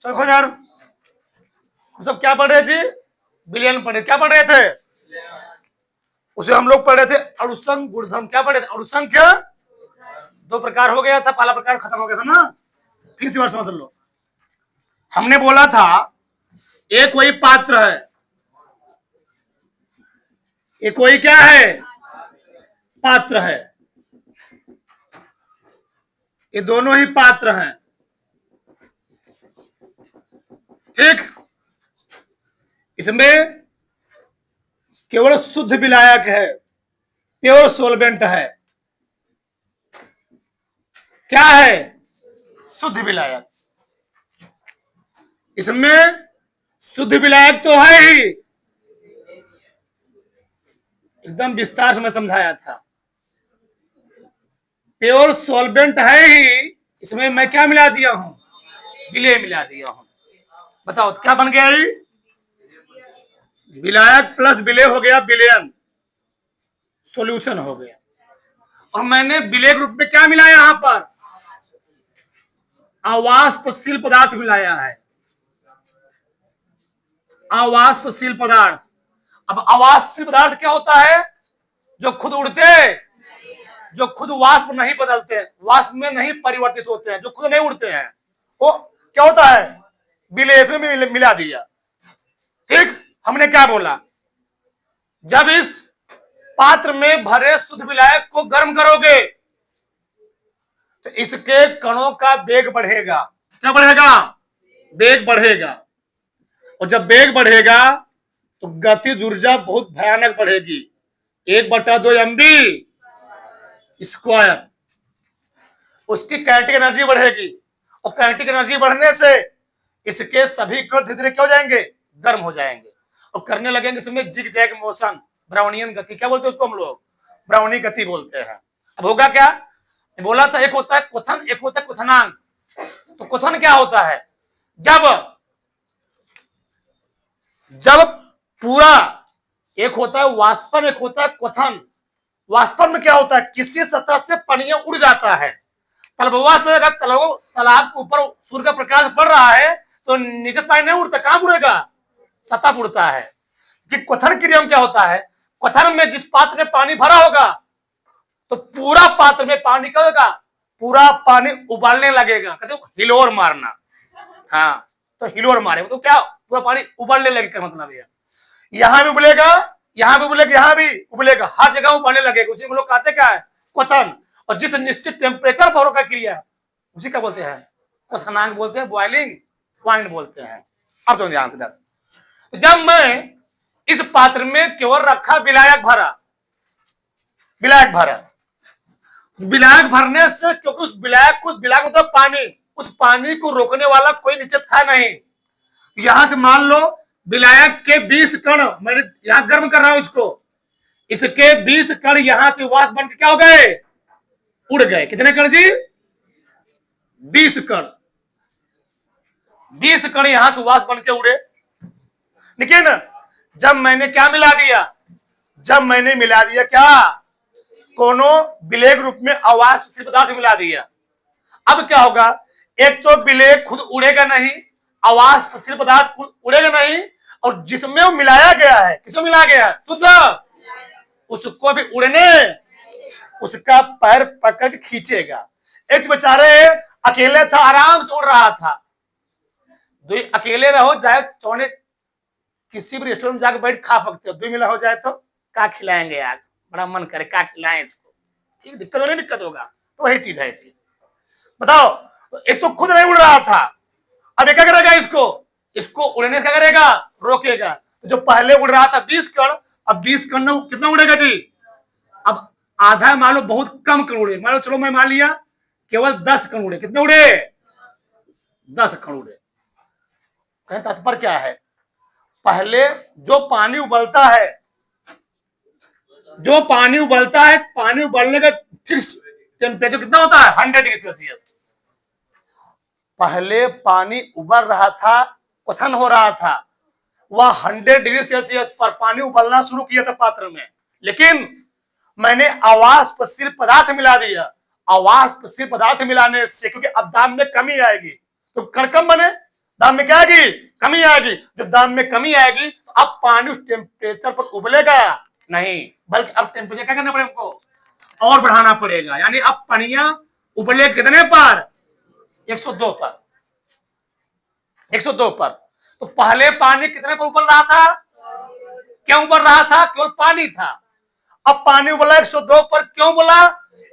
देखो यार, हम सब क्या पढ़ रहे थे? विलयन पढ़े। क्या पढ़ रहे थे? उसे हम लोग पढ़ रहे थे अणुसंख्य गुणधर्म। क्या पढ़े थे? अणुसंख्य दो प्रकार हो गया था, पहला प्रकार खत्म हो गया था ना। फिर से बार समझ लो। हमने बोला था एक कोई पात्र है, एक कोई क्या है? पात्र है। ये दोनों ही पात्र हैं, ठीक। इसमें केवल शुद्ध विलायक है, प्योर सोलवेंट है। क्या है? शुद्ध विलायक। इसमें शुद्ध विलायक तो है ही, एकदम विस्तार से मैं समझाया था। प्योर सॉल्वेंट है ही, इसमें मैं क्या मिला दिया हूं? विलय मिला दिया हूं। बताओ क्या बन गया? ये विलायक प्लस विलय हो गया, विलयन सॉल्यूशन हो गया। और मैंने विलय के रूप में क्या मिलाया? यहां पर अवाष्पशील पदार्थ मिलाया है, अवाष्पशील पदार्थ। अब अवाष्पशील पदार्थ क्या होता है? जो खुद उड़ते, जो खुद वाष्प नहीं बदलते, वाष्प में नहीं परिवर्तित होते हैं, जो खुद नहीं उड़ते हैं, वो क्या होता है? विलय में मिला दिया, ठीक। हमने क्या बोला? जब इस पात्र में भरे शुद्ध विलायक को गर्म करोगे तो इसके कणों का वेग बढ़ेगा। क्या बढ़ेगा? वेग बढ़ेगा। और जब वेग बढ़ेगा तो गतिज ऊर्जा बहुत भयानक बढ़ेगी, 1/2 mv स्क्वायर। उसकी काइनेटिक एनर्जी बढ़ेगी, और काइनेटिक एनर्जी बढ़ने से इसके सभी कण धीरे धीरे क्या हो जाएंगे? गर्म हो जाएंगे और करने लगेंगे इसमें जिग जैग मोशन, ब्राउनियन गति। क्या बोलते हैं उसको हम लोग? ब्राउनी गति बोलते हैं। अब होगा क्या? बोला था एक होता है क्वथन, एक होता है क्वथनांक। तो क्वथन क्या होता है? जब जब पूरा, एक होता है वाष्पन, एक होता है क्वथन। वाष्पन में क्या होता है? किसी सतह से पानी उड़ जाता है। तलबवा से अगर तालाब के ऊपर सूर्य का प्रकाश पड़ रहा है तो नीचे पानी नहीं उड़ता, कहां उड़ेगा? सतह उड़ता है। कि क्वथन क्रिया में क्या होता है? क्वथन में जिस पात्र में पानी भरा होगा तो पूरा पात्र में पानी क्या होगा? पूरा पानी उबालने लगेगा। कहते हो हिलोर मारना। हाँ, तो हिलोर मारे तो क्या? पूरा पानी उबलने लगेगा, मतलब ये यहां भी उबलेगा, यहां भी उबलेगा, यहां भी उबलेगा, हर जगह उबलने लगेगा। उसी में लोग कहते क्या है? क्वथन। और जिस निश्चित टेम्परेचर पर होगा क्रिया, उसी का बोलते हैं क्वथनांक, बोलते हैं बॉइलिंग पॉइंट बोलते हैं। अब तो ध्यान से तो जब मैं इस पात्र में केवल रखा विलायक भरा, विलायक भरा, विलायक भरने से, क्योंकि उस विलायक मतलब पानी, उस पानी को रोकने वाला कोई नीचे था नहीं। यहां से मान लो विलायक के 20 कण मैंने यहां गर्म कर रहा हूं इसको, इसके 20 कण यहां से वाष्प बन के क्या हो गए? उड़ गए। कितने कण जी? 20 कण। 20 कण यहां से वाष्प बन के उड़े। लेकिन जब मैंने क्या मिला दिया? जब मैंने मिला दिया क्या? कोनो विलय रूप में अवाष्पशील पदार्थ मिला दिया। अब क्या होगा? एक तो विलय खुद उड़ेगा नहीं, अवाष्पशील पदार्थ खुद उड़ेगा नहीं, और जिसमें वो मिलाया गया है, किसमें मिलाया गया है? उसको भी उड़ने, उसका पैर पकड़ खींचेगा। एक बेचारे अकेले था, आराम से उड़ रहा था। दो अकेले रहो, चाहे चौने किसी भी रेस्टोरेंट में जाकर बैठ खा सकते हो, दो मिला हो जाए तो क्या खिलाएंगे आज? बड़ा मन करे क्या खिलाएं इसको, ठीक। दिक्कत नहीं, दिक्कत होगा तो वही चीज है। चीज बताओ, एक तो खुद नहीं उड़ रहा था, अब क्या करेगा? इसको उड़ने से क्या करेगा? रोकेगा। तो जो पहले उड़ रहा था 20 कण, अब 20 कण कितना उड़ेगा जी? अब आधा मान लो, बहुत कम कण उड़े, मान लो, चलो मैं मान लिया केवल 10 कण उड़े। कितने उड़े? 10 कण उड़े। कहने तात्पर्य क्या है? पहले जो पानी उबलता है, जो पानी उबलता है, पानी उबलने का फिक्स टेम्परेचर कितना होता है? 100 डिग्री सेल्सियस। पहले पानी उबल रहा था, क्वथन हो रहा था, वह 100 डिग्री सेल्सियस पर पानी उबलना शुरू किया था पात्र में। लेकिन मैंने अवाष्पशील पदार्थ मिला दिया। अवाष्पशील पदार्थ मिलाने से, क्योंकि अब दाब में कमी आएगी तो कण कम बने, दाब में क्या आएगी? कमी आएगी। जब दाब में कमी आएगी तो अब पानी उस टेम्परेचर पर उबलेगा नहीं, बल्कि अब टेम्परेचर क्या करना पड़ेगा हमको? और बढ़ाना पड़ेगा। यानी अब पनिया उबले कितने पर? 102 पर। 102 पर। तो पहले पानी कितने पर उबल रहा था? क्यों उबल रहा था? केवल पानी था। अब पानी उबला 102 पर, क्यों बोला?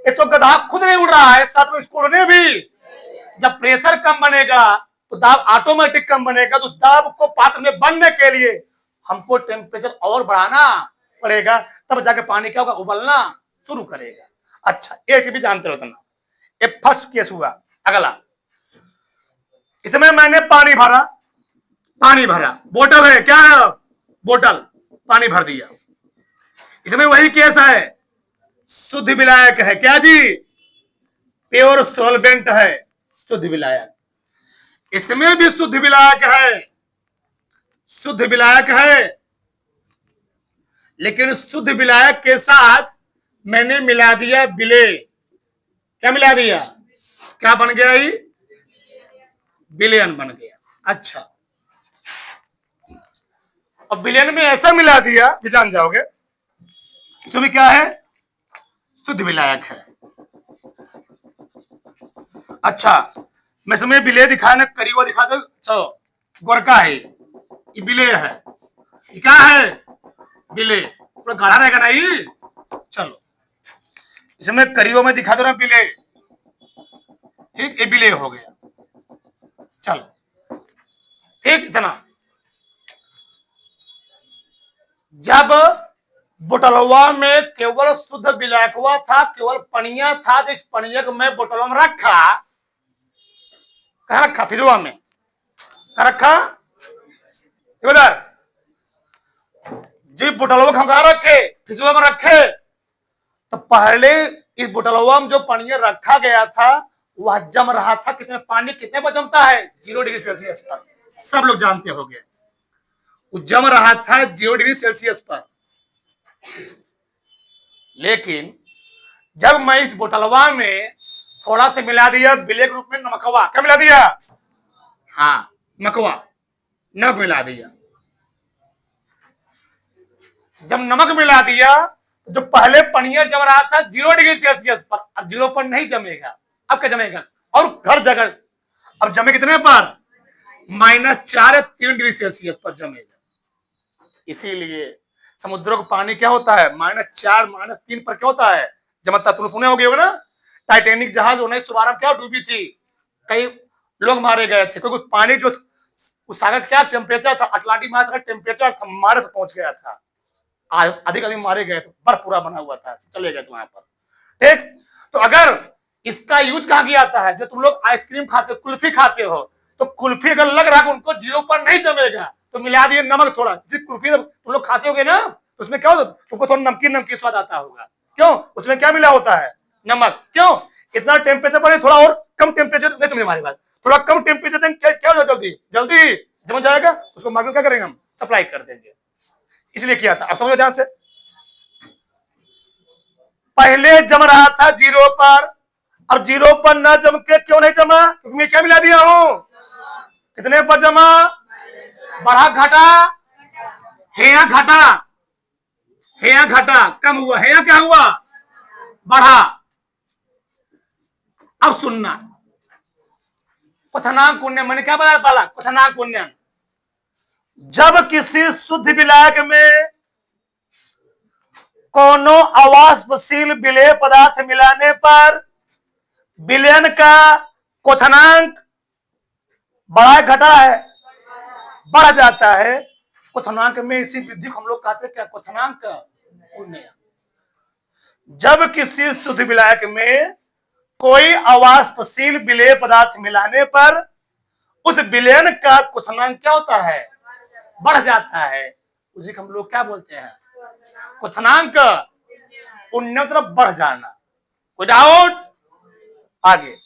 ये तो गधा खुद नहीं उड़ रहा है, साथ में इसको उड़ने भी। जब प्रेशर कम बनेगा तो दाब ऑटोमेटिक कम बनेगा, तो दाब को पात्र में बनने के लिए हमको टेम्परेचर और बढ़ाना पड़ेगा, तब जाके पानी क्या होगा? उबलना शुरू करेगा। अच्छा, एक भी जानते हो ना, ये फर्स्ट केस हुआ। अगला, इसमें मैंने पानी भरा, बोतल है, क्या है? बोतल, पानी भर दिया। इसमें वही केस है, शुद्ध विलायक है, क्या जी? प्योर सॉल्वेंट है, शुद्ध विलायक। इसमें भी शुद्ध विलायक है, शुद्ध विलायक है, लेकिन शुद्ध विलायक के साथ मैंने मिला दिया विलेय। क्या मिला दिया? क्या बन गया? ही विलेयन बन गया। अच्छा, अब विलेयन में ऐसा मिला दिया कि जान जाओगे इसमें क्या है? शुद्ध विलायक है। अच्छा, मैं इसमें विलेय दिखाना, करीब दिखा दो। चलो, गोरका है, ये विलेय है। ये क्या है? विलेय। पूरा गाढ़ा रहेगा ना ये। चलो, इसमें करीबों में दिखा दो ना विलेय। ठीक, ये विलेय हो गया। चलो, ठीक, इतना। जब बोतलवा में केवल शुद्ध विलायकवा था, केवल पनिया था, जिस पनिया को मैं बोतलवा में रखा, कहा रखा? फ्रिजवा में। कहा रखा? उधर। जी, बोतलवा को हम कहा रखे? फ्रिजवा में रखे। तो पहले इस बोतलवा में जो पनिया रखा गया था वह जम रहा था। कितने पानी कितने पर जमता है? 0 डिग्री सेल्सियस पर। सब लोग जानते होंगे, वो जम रहा था 0 डिग्री सेल्सियस पर। लेकिन जब मैं इस बोतलवा में थोड़ा सा मिला दिया विलेय के रूप में नमकवा, क्या मिला दिया? हाँ, नमक मिला दिया। जब नमक मिला दिया, जो पहले पनिया जम रहा था 0 डिग्री सेल्सियस पर, अब 0 पर नहीं जमेगा। अब क्या जमेगा? और हर जगह अब जमे कितने पर? -4 3 डिग्री सेल्सियस पर जमेगा। इसीलिए समुद्रों का पानी क्या होता है? -4 -3 पर क्या होता है? जमता। तुम सुने होगे ना, टाइटेनिक जहाज 1912 में क्या डूबी थी, कई लोग मारे गए थे, क्योंकि पानी जो उस सागर क्या टेम्परेचर था, अटलांटिक महासागर टेम्परेचर था, मारे से पहुंच गया था। अधिक आदमी मारे गए थे, बर्फ पूरा बना हुआ था, चले गए थे वहां पर। ठीक, तो अगर इसका यूज कहां किया जाता है? जो तुम लोग आइसक्रीम खाते हो, कुल्फी खाते हो, तो कुल्फी अगर लग रहा है उनको 0 पर नहीं जमेगा, तो मिला दिए नमक थोड़ा। कुल्फी तुम लोग खाते होगे ना, तो उसमें क्या होता? तुमको थोड़ा नमकीन नमकीन स्वाद आता होगा। क्यों? उसमें क्या मिला होता है? नमक। क्यों? इतना टेम्परेचर पर थोड़ा और कम टेम्परेचर, नहीं समझे हमारी बात, थोड़ा कम टेम्परेचर देंगे, क्या हो जल्दी जल्दी जम जाएगा, उसको मार्केट क्या करेंगे? हम सप्लाई कर देंगे। इसलिए किया था। अब समझो ध्यान से, पहले जम रहा था 0 पर, अब 0 पर ना जम के क्यों नहीं जमा? क्योंकि मैं क्या मिला दिया हूं? कितने पर जमा? बढ़ा घटा? हेया घटा? हेया घटा, कम हुआ। हेया क्या हुआ? बढ़ा। अब सुनना, क्वथनांक उन्नयन मैंने क्या बताया? पहला क्वथनांक उन्नयन। जब किसी शुद्ध विलायक में कोनो अवाष्पशील विलेय पदार्थ मिलाने पर विलयन का क्वथनांक बढ़ा घटा है? बढ़ जाता है। क्वथनांक में इसी वृद्धि को हम लोग कहते हैं क्या? क्वथनांक उन्नयन। जब किसी शुद्ध विलायक में कोई अवाष्पशील विलेय पदार्थ मिलाने पर उस विलयन का क्वथनांक क्या होता है? बढ़ जाता है। उसी को हम लोग क्या बोलते हैं? क्वथनांक उन्नयन, तरफ बढ़ जाना। कोई डाउट? आगे,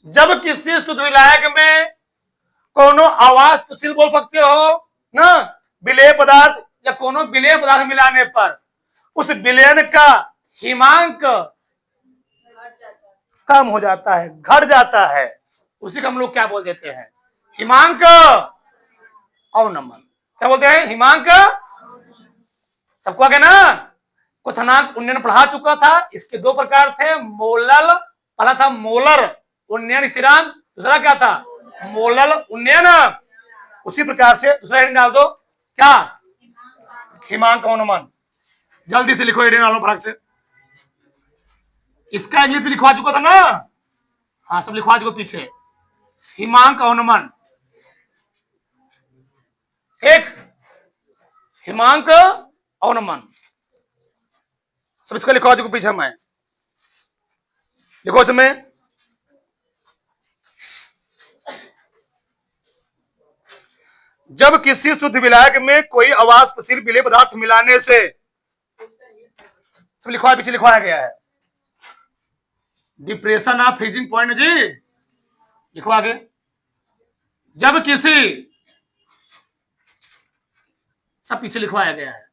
जब किसी शुद्ध विलायक में कोनो अवाष्पशील बोल सकते हो ना विलेय पदार्थ, या कोनो विलेय पदार्थ मिलाने पर उस विलयन का हिमांक कम हो जाता है, घट जाता है, उसी को हम लोग क्या बोल देते हैं? हिमांक अवनमन। क्या बोलते हैं? हिमांक। सबको आगे ना। क्वथनांक उन्नयन पढ़ा चुका था। इसके दो प्रकार थे, मोलल, पहला था मोलर उन्नयन स्थिरांक, दूसरा क्या था? मोलल उन्नयन। उसी प्रकार से दूसरा हेडिंग डाल दो, क्या? हिमांक अवनमन। जल्दी से लिखो हेडिंग डालो फटाक से। इसका इंग्लिश भी लिखवा चुका था ना? हाँ, सब लिखवा चुका पीछे। हिमांक अवनमन, एक हिमांक अवनमन, सब इसको लिखवा चुका पीछे मैं। लिखो इसमें, जब किसी शुद्ध विलायक में कोई अवाष्पशील विलेय पदार्थ मिलाने से, सब लिखवाया पीछे लिखवाया गया है। डिप्रेशन ऑफ फ्रीजिंग पॉइंट जी, लिखो आगे। जब किसी, सब पीछे लिखवाया गया है।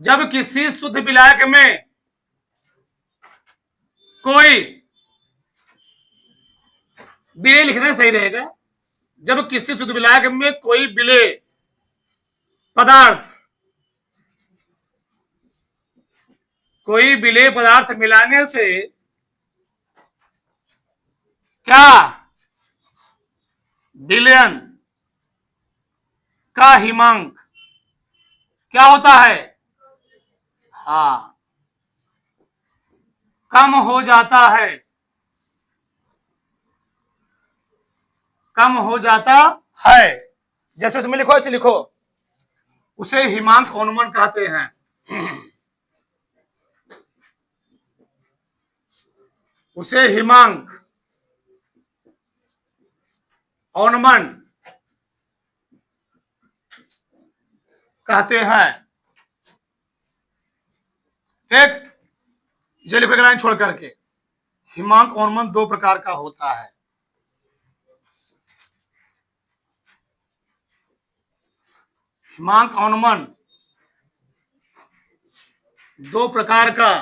जब किसी शुद्ध विलायक में कोई, विलेय लिखना सही रहेगा। जब किसी शुद्ध विलायक में कोई विलेय पदार्थ, कोई विलेय पदार्थ मिलाने से क्या विलयन का हिमांक क्या होता है? हाँ, कम हो जाता है, कम हो जाता है। जैसे इसमें लिखो ऐसे लिखो, उसे हिमांक अवनमन कहते हैं। उसे हिमांक अवनमन कहते हैं। ठीक, ये लिखो एक लाइन छोड़ करके। हिमांक अवनमन दो प्रकार का होता है। हिमांक अवनमन दो प्रकार का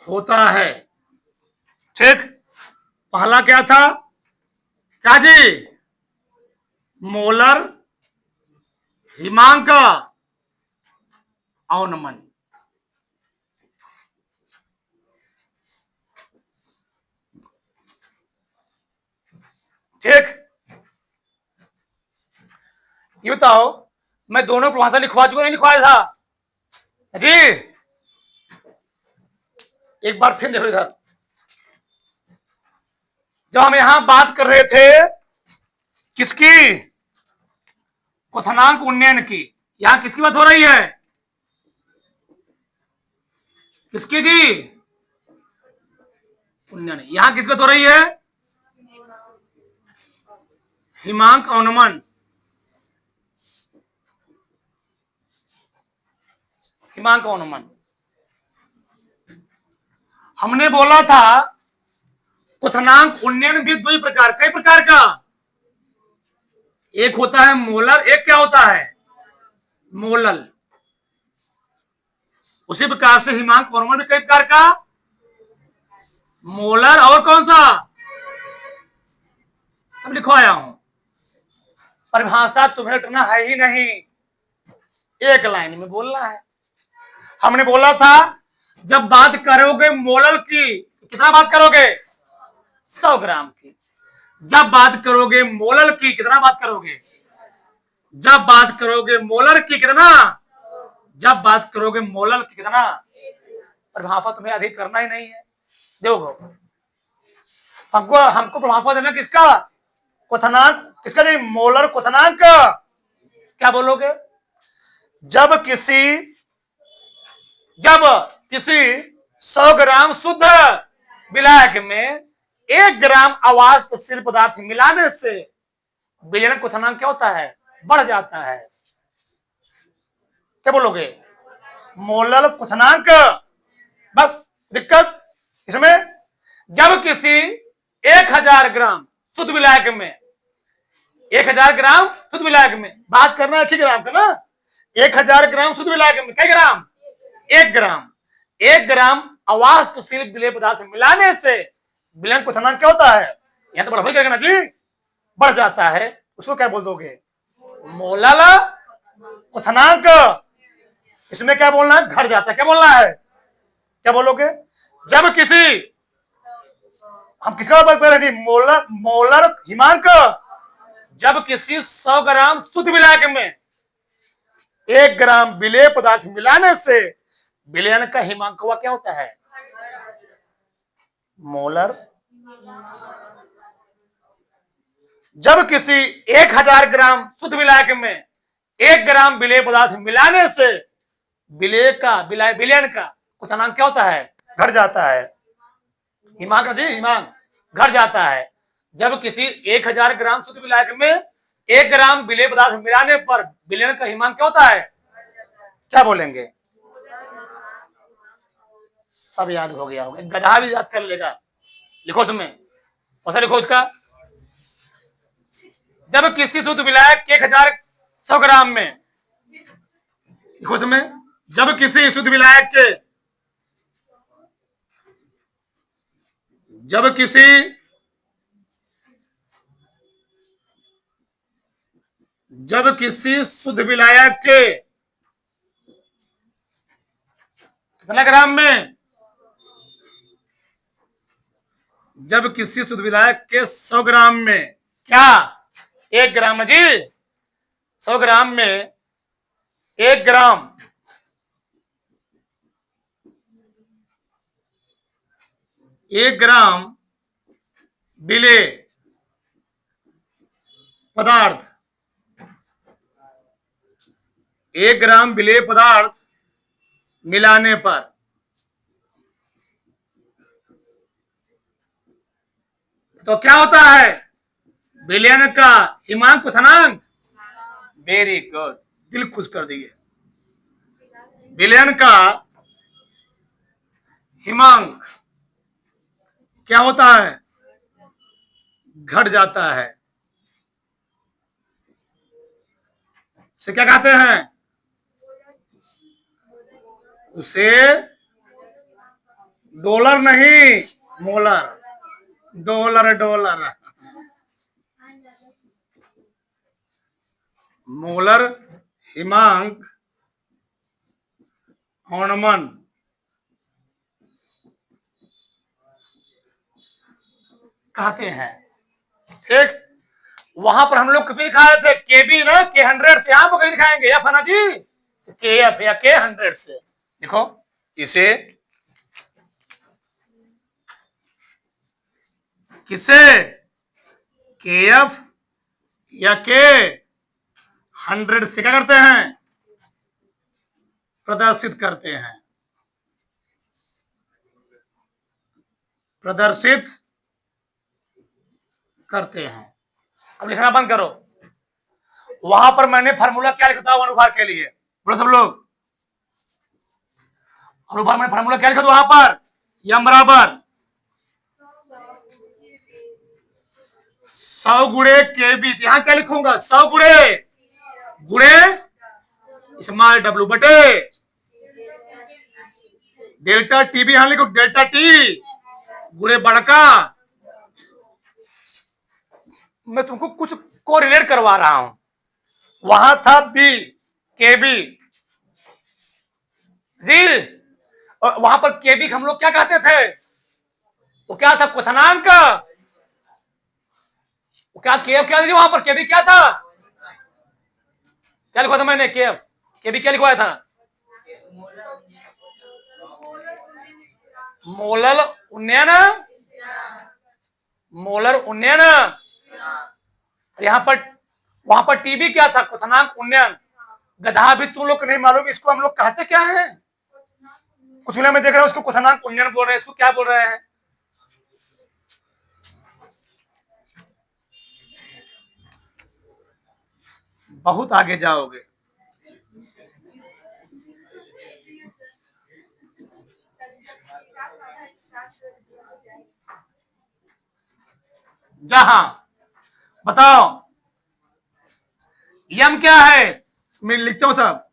होता है। ठीक, पहला क्या था? क्या जी? मोलर हिमांक अवनमन। ठीक, ये बताओ, मैं दोनों परिभाषा लिखवा चुका, नहीं लिखवाया था जी? एक बार फिर देखो इधर, जब हम यहां बात कर रहे थे किसकी? क्वथनांक उन्नयन की। यहां किसकी बात हो रही है? किसकी जी? उन्नयन। यहां किसकी बात हो रही है? हिमांक अवनमन। हिमांक अवनमन हमने बोला था क्वथनांक उन्नयन भी दो ही प्रकार, कई प्रकार का। एक होता है मोलर, एक क्या होता है? मोलल। उसी प्रकार से हिमांक अवनमन भी कई प्रकार का, मोलर और कौन सा, सब लिखवाया हूं। परिभाषा तुम्हें रटना है ही नहीं, एक लाइन में बोलना है। हमने बोला था जब बात करोगे मोलल की, कितना बात करोगे? 100 ग्राम की। जब बात करोगे मोलल की, कितना बात करोगे? जब बात करोगे मोलर की कितना? जब बात करोगे मोलल की कितना? परिभाषा तुम्हें अधिक करना ही नहीं है। देखो, हमको परिभाषा देना किसका? क्वथनांक किसका जी? मोलर क्वथनांक। क्या बोलोगे? जब किसी 100 ग्राम शुद्ध विलायक में 1 ग्राम अवाष्पशील पदार्थ मिलाने से विलयन क्वथनांक क्या होता है? बढ़ जाता है। क्या बोलोगे? मोलल क्वथनांक। बस दिक्कत इसमें, जब किसी 1000 ग्राम शुद्ध विलायक में, 1000 ग्राम शुद्ध विलायक में बात करना है, 1 ग्राम का ना। 1000 ग्राम शुद्ध विलायक में कई ग्राम? 1 ग्राम। 1 ग्राम अवाष्पशील विलेय पदार्थ मिलाने से विलयन क्वथनांक क्या होता है? यहां तो बड़ा भाई करेगा ना जी, बढ़ जाता है, उसको क्या बोल दोगे? मोलल क्वथनांक। इसमें क्या बोलना है? घट जाता है। क्या बोलना है? क्या बोलोगे? जब किसी, हम किसका बात कर रहे थे? मोलर, मोलर हिमांक। जब किसी 100 ग्राम शुद्ध विलायक में 1 ग्राम विलेय पदार्थ मिलाने से विलयन का हिमांक हुआ क्या होता है? मोलर। जब किसी 1000 ग्राम शुद्ध विलायक में 1 ग्राम विलेय पदार्थ मिलाने से विलेय का विलयन का क्वथनांक क्या होता है? घट जाता है। हिमांक जी, हिमांक घट जाता है। जब किसी 1000 ग्राम शुद्ध विलायक में 1 ग्राम विलेय पदार्थ मिलाने पर विलयन का हिमांक क्या होता है? क्या बोलेंगे? सब याद हो गया होगा, गधा भी याद कर लेगा। लिखो उसमें, कैसे लिखो उसका? जब किसी शुद्ध विलायक 1100 ग्राम में, लिखो उसमें, जब किसी शुद्ध विलायक के, जब किसी शुद्ध विलायक के कितना ग्राम में, जब किसी शुद्ध विलायक के 100 ग्राम में, क्या 1 ग्राम जी, 100 ग्राम में 1 ग्राम, 1 ग्राम विलेय पदार्थ, 1 ग्राम विलेय पदार्थ मिलाने पर तो क्या होता है? विलयन का हिमांक क्वथनांक। वेरी गुड, दिल खुश कर दिए। विलयन का हिमांक क्या होता है? घट जाता है। उसे क्या कहते हैं? उसे डॉलर नहीं, मोलर। डॉलर, डॉलर, मोलर हिमांक हॉर्नमन कहते हैं। ठीक, वहां पर हम लोग कितने दिखाए थे? केबी ना, K100 से। यहां पर कहीं दिखाएंगे या फना जी? KF या K100 से। देखो इसे, किसे? KF या K100 से क्या करते हैं? प्रदर्शित करते हैं, प्रदर्शित करते हैं। अब लिखना बंद करो। वहां पर मैंने फार्मूला क्या लिखा था अनुभार के लिए? बोलो सब लोग, अनुभार में फार्मूला क्या लिखा था वहां पर? यम बराबर 100 गुणे केबी। यहां क्या लिखूंगा? 100 गुणे स्मॉल w बटे डेल्टा टी। भी यहां लिखो डेल्टा टी गुणे बड़का। मैं तुमको कुछ को रिलेट करवा रहा हूं। वहां था बी, केबी जी, और वहां पर केबी हम लोग क्या कहते थे? वो क्या था? क्वथनांक। क्या केएफ क्या वहां पर? केबी क्या था? क्या लिखा था मैंने? केएफ, केबी क्या लिखवाया था? मोलर उन्नयन, मोलर उन्नयन। यहां पर, वहां पर टीबी क्या था? क्वथनांक उन्नयन। गधा भी तुम लोग को नहीं मालूम, इसको हम लोग कहते क्या है? कुछ में देख रहा हूं उसको क्वथनांक उन्नयन बोल रहे हैं, इसको क्या बोल रहे हैं? बहुत आगे जाओगे। जहां, बताओ यम क्या है? मैं लिखता हूं सब।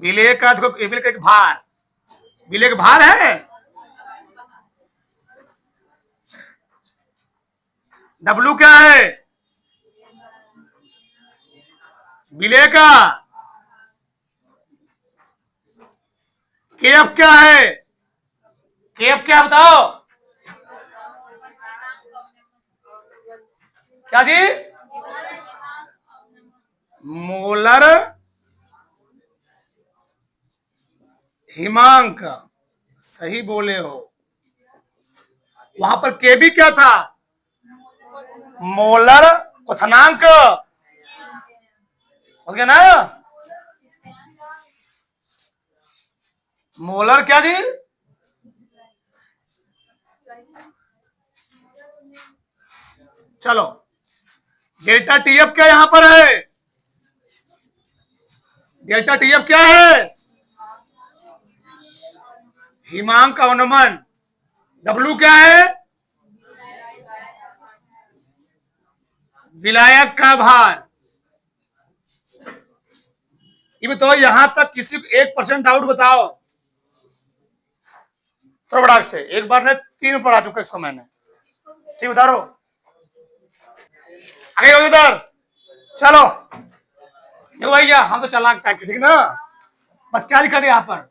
विलेय का, देखो विलेय का एक भार, विलेय का भार है। डब्लू क्या है? विलय का। केएफ क्या है? केएफ क्या बताओ? क्या जी? मोलर हिमांक। सही बोले हो। वहां पर केबी क्या था? मोलर क्वथनांक। हो गया ना? मोलर क्या जी? चलो, डेल्टा टीएफ क्या यहां पर है? डेल्टा टीएफ क्या है? हिमांक का अनुमान। डब्लू क्या है? विलायक का भार। ये बताओ, यहां तक किसी को 1% डाउट बताओ तो बड़ा से। एक बार ने 3 पढ़ा चुका इसको मैंने। ठीक बता रहा आगे हो इधर। चलो देखो भैया, हम तो चालाक टाइप के, ठीक ना? बस क्या लिखा था यहाँ पर?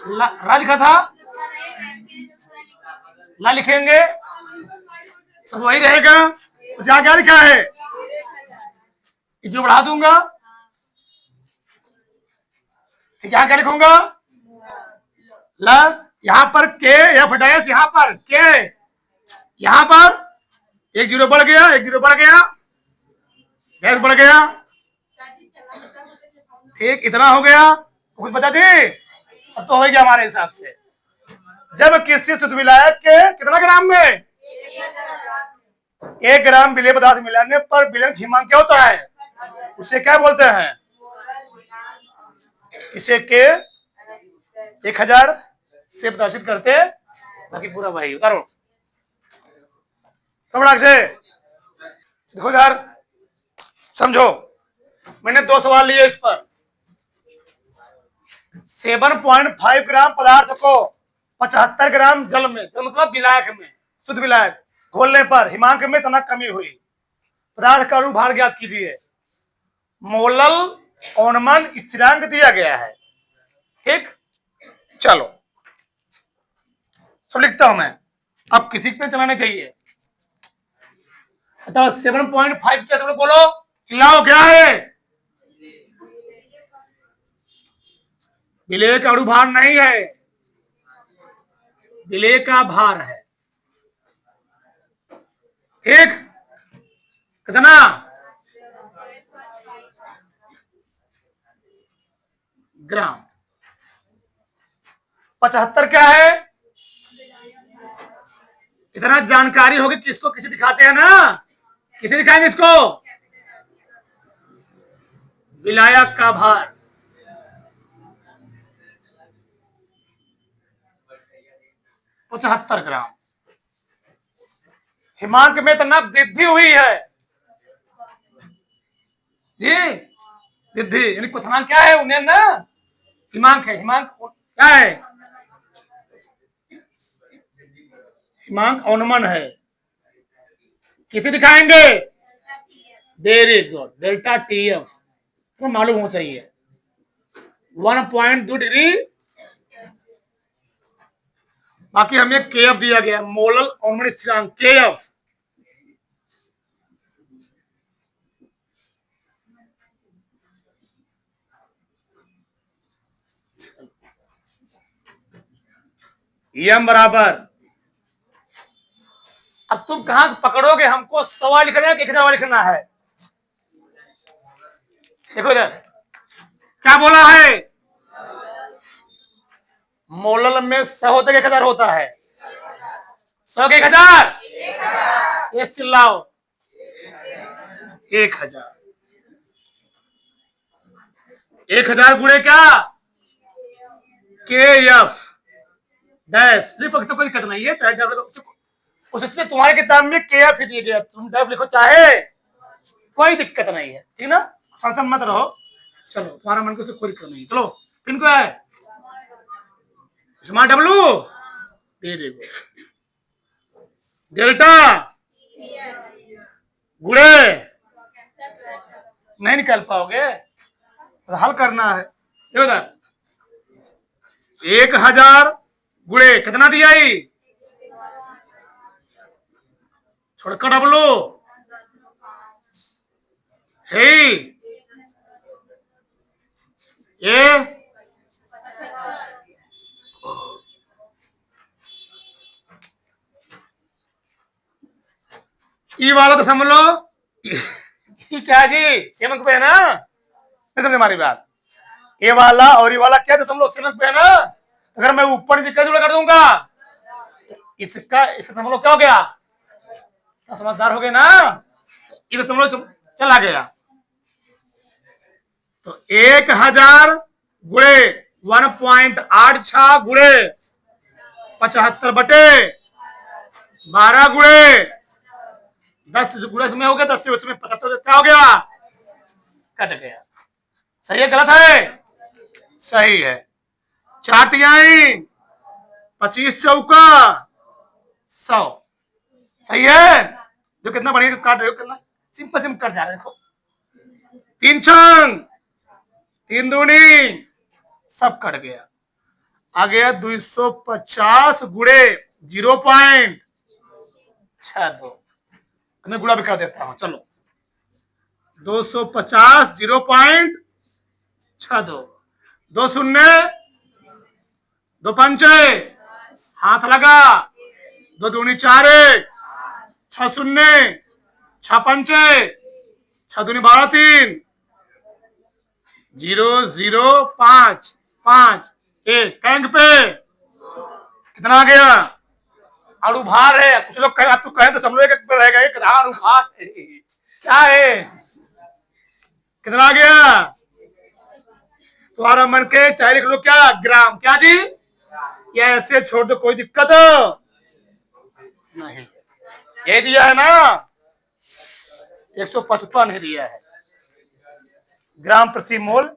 रा लिखा था, ला लिखेंगे, सब वही रहेगा। यहाँ क्या लिखा है? जो बढ़ा दूंगा, ठीक, यहाँ क्या लिखूंगा? ला। यहाँ पर के एफ डैश, यहाँ पर के, यहाँ पर 1 जीरो बढ़ गया, 1 जीरो बढ़ गया, डैश बढ़ गया। ठीक, इतना हो गया। कुछ बचा जी? अब तो हो गया हमारे हिसाब से। जब किसी शुद्ध विलायक के कितना ग्राम में 1 ग्राम विलेय पदार्थ मिलाने पर विलयन हिमांक क्या होता है? उसे क्या बोलते हैं? इसे के 1000 से प्रदर्शित करते हैं। बाकी पूरा वही उतारो कमराक से। देखो यार, समझो, मैंने 2 सवाल लिए इस पर। 7.5 ग्राम पदार्थ को 75 ग्राम जल में, तो मतलब विलायक में, शुद्ध विलायक घोलने पर हिमांक में इतना कमी हुई। पदार्थ का अनुभार ज्ञात कीजिए। मोलल अनुमान स्थिरांक दिया गया है। ठीक, चलो सब लिखता हूं मैं। अब किसी पे चलाने चाहिए। बताओ 7.5 क्या? सब बोलो, चिल्लाओ, क्या है? विलेय का अनुभार नहीं है, विलेय का भार है। ठीक, कितना? ग्राम। 75 क्या है? इतना जानकारी होगी, किसको किसी दिखाते हैं ना, किसे दिखाएंगे इसको? विलायक का भार 75 ग्राम। हिमांक में इतना वृद्धि हुई है जी, वृद्धि यानी क्वथनांक क्या है? उन्हें ना हिमांक है। हिमांक क्या है? हिमांक अनुमान है। किसे दिखाएंगे? वेरी गुड, डेल्टा टीएफ तो मालूम होना चाहिए। 1.2 डिग्री। बाकी हमें केएफ दिया गया, मोलल अनुमान स्थिरांक केएफ। एम बराबर, अब तुम कहां से पकड़ोगे हमको? सवाल लिखना है कि 1000 लिखना है? देखो इधर क्या बोला है? मोलल में 100 तक 1000 होता है। 100 के 1000, एक चिल्लाओ, 1000। 1000 गुणे क्या? के एफ डैश। लिख सकते, कोई दिक्कत नहीं है, चाहे उससे तुम्हारे किताब में के एफ दिया गया, तुम डैश लिखो चाहे, कोई दिक्कत नहीं है, ठीक ना? टेंशन मत रहो। चलो, तुम्हारा मन को से कोई दिक्कत नहीं है। चलो, पिन को है smart W, very good. Delta गुणे, नहीं निकाल पाओगे तो हल करना है। देखो उधर 1000 गुणे कितना दिया ही, छोड़कर डबलो है ये, ई वाला तो समझ लो क्या जी सेमक पे है ना, नहीं समझे हमारी बात। ए वाला और ये वाला क्या तो समझ लो सेमक पे है ना। अगर मैं ऊपर नीचे जुड़ा कर दूंगा इसका, इसका समझ लो क्या हो गया, तो समझदार हो गए ना, ये तो समझ लो चला गया। तो 1000 गुणे 1.86 गुणे 75 बटे 12 गुणे 10 गुणे में हो गया, 10 से उसमें 75 क्या हो गया, कट गया। सही है गलत है, सही है। 4 तिहाई 25 चौका 100, सही है। जो कितना बढ़िया काट रहे हो, कितना सिंपल सिंपल कट जा रहा है। देखो 3 छंग 3 दूनी सब कट गया, आ गया 250 गुणे 0.62। मैं गुणा भी कर देता हूं, चलो 250 0.62, 2 शून्य 2 पंचे हाथ लगा, 2 दूनी 4 6 शून्य 6 पंचे 6 दूनी 12 3 0 0 5 5 1 कैंक पे कितना आ गया, अड़ू भार है। कुछ लोग कहे, आप तो कहे तो सब लोग एक रह गए, अड़ू भार है क्या है, कितना आ गया तुम्हारा मन के, चाहे लिख लो क्या ग्राम, क्या जी, या ऐसे छोड़ दो कोई दिक्कत नहीं। ये दिया है ना 155 ही दिया है ग्राम प्रति मोल,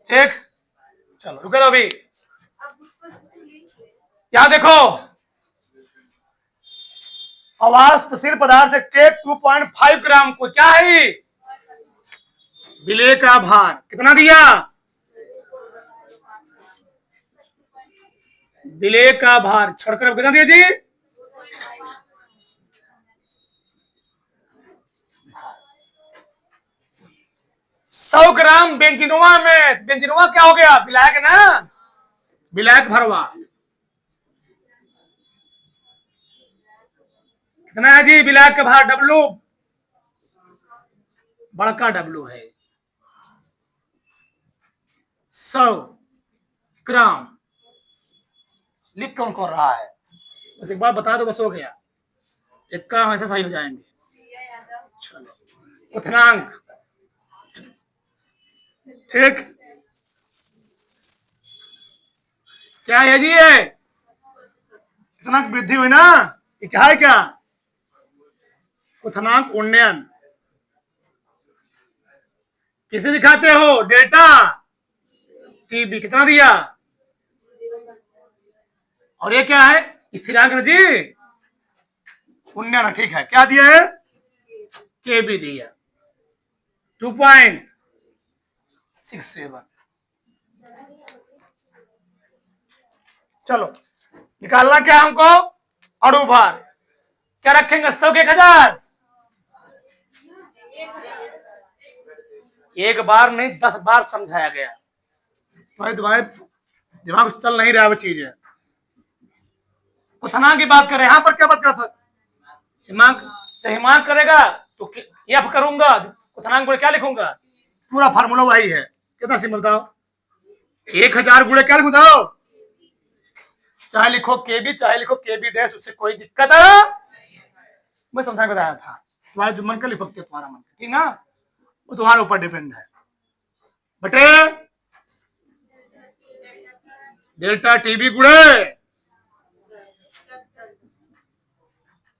ठीक। चलो रुके दो अभी, क्या देखो अवाष्पशील पदार्थ के 2.5 ग्राम को क्या है, विलेय का भार कितना दिया, विलेय का भार छोड़कर कितना दिया जी, 100 ग्राम बेंजीनोवा में, बेंजीनोवा क्या हो गया, विलायक ना, विलायक भरवा कितना है जी, विलायक का भार डब्लू, बड़का डब्लू है 100 ग्राम, लिख कौन कौन रहा है, बस एक बार बता दो बस हो गया, एक का ऐसा सही हो जाएंगे। चलो उठनांक, ठीक क्या है जी, ये इतना वृद्धि हुई ना, ये क्या है, क्या उठनांक उन्नयन, किसे दिखाते हो, डेल्टा टीबी कितना दिया, और ये क्या है स्थिरांक जी, उन्नयन, ठीक है। क्या दिया है, के भी दिया 2.67। चलो निकालना क्या हमको, अणु भार क्या रखेंगे, 100 के 1000, एक बार नहीं 10 बार समझाया गया, तुम्हारे दिमाग चल नहीं रहा वो चीज है। क्वथनांक की बात कर रहे हैं, यहां पर क्या बात कर रहा था, हिमांक, तो हिमांक करेगा तो एफ करूंगा, क्वथनांक को क्या लिखूंगा, पूरा फार्मूला वही है, कितना सिंपल बताओ, 1000 गुणे क्या बताओ, चाहे लिखो के बी चाहे लिखो के बी डैश, उससे कोई दिक्कत मैं समझा बताया था, तुम्हारा जो मन का लिख सकते तुम्हारा मन का, ठीक ना, वो तुम्हारे ऊपर डिपेंड है। बटे डेल्टा टीबी गुणे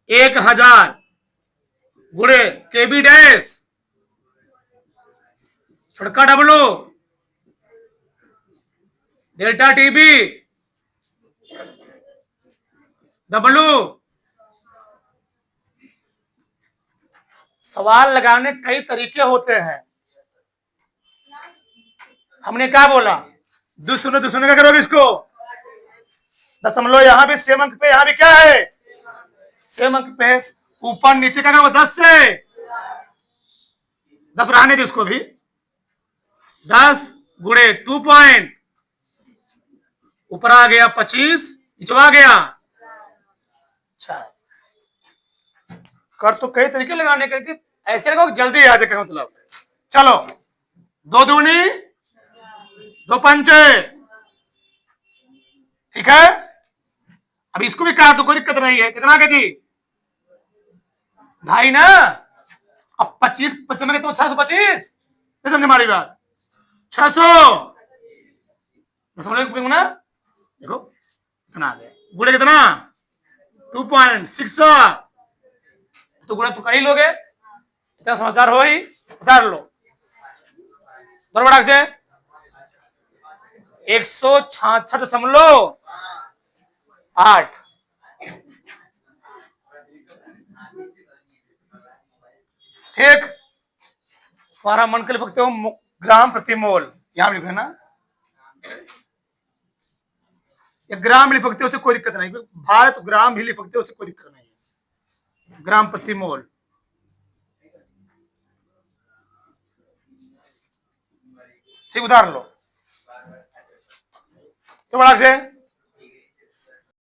1000 गुणे केबी डैश छोटका डब्लू डेल्टा टीबी डब्लू सवाल लगाने कई तरीके होते हैं। हमने क्या बोला, दुश्मन दुश्मन क्या करोगे इसको, दशमलव यहां भी सेम अंक पे, यहां भी क्या है सेम अंक पे, ऊपर नीचे का करोगे 10 से 10 रहने दे इसको भी, 10 गुणे 2 पॉइंट, ऊपर आ गया 25, निचवा गया। अच्छा, कर तो कई तरीके लगाने के, ऐसे लगाओ जल्दी आ जाए, मतलब चलो, 2 दूनी 2 पंचे, ठीक है। अब इसको भी काट दो, कोई दिक्कत नहीं है। कितना के जी, 2.5 ना। अब 25 में तो 625, समझे हमारी बात, 600 ना, देखो कितना आ गया, गुड़े कितना 2.6, तो गुड़ा तो कर ही लोगे, इतना समझदार हो ही, उतार लो दोनों बड़ा से, 166.8, ठीक। तुम्हारा मन के लिख सकते हो ग्राम प्रति मोल, यहां लिख लेना, ग्राम लिख सकते हो, उससे कोई दिक्कत नहीं, भारत ग्राम भी लिख सकते हो, उससे कोई दिक्कत नहीं, ग्राम प्रति मोल। ठीक, उतार लो तो बड़ा से